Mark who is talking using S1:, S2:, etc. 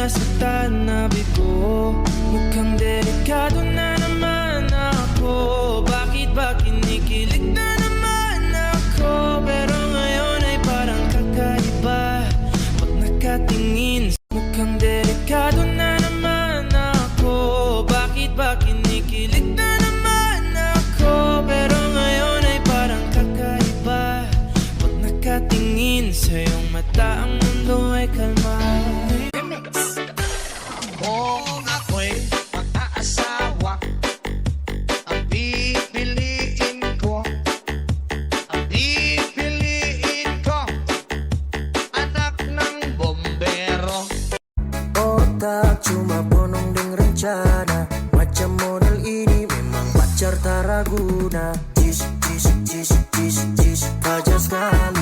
S1: sa tanabi ko. Mukhang delikado na naman ako. Bakit ba kinikilig na naman ako? Pero ngayon ay parang kakaiba pag nakatingin. Mukhang delikado na naman ako. Bakit ba kinikilig na naman ako? Pero ngayon ay parang kakaiba pag nakatingin sa iyong mata. Ang mundo ay kalma.
S2: Kung ako'y mag-aasawa, ang pipiliin ko, anak ng bombero.
S3: Otak cuma bonong deng rencana, macam model ini memang pacar tak raguna. Jis, jis, jis, jis, jis, fajar sekali.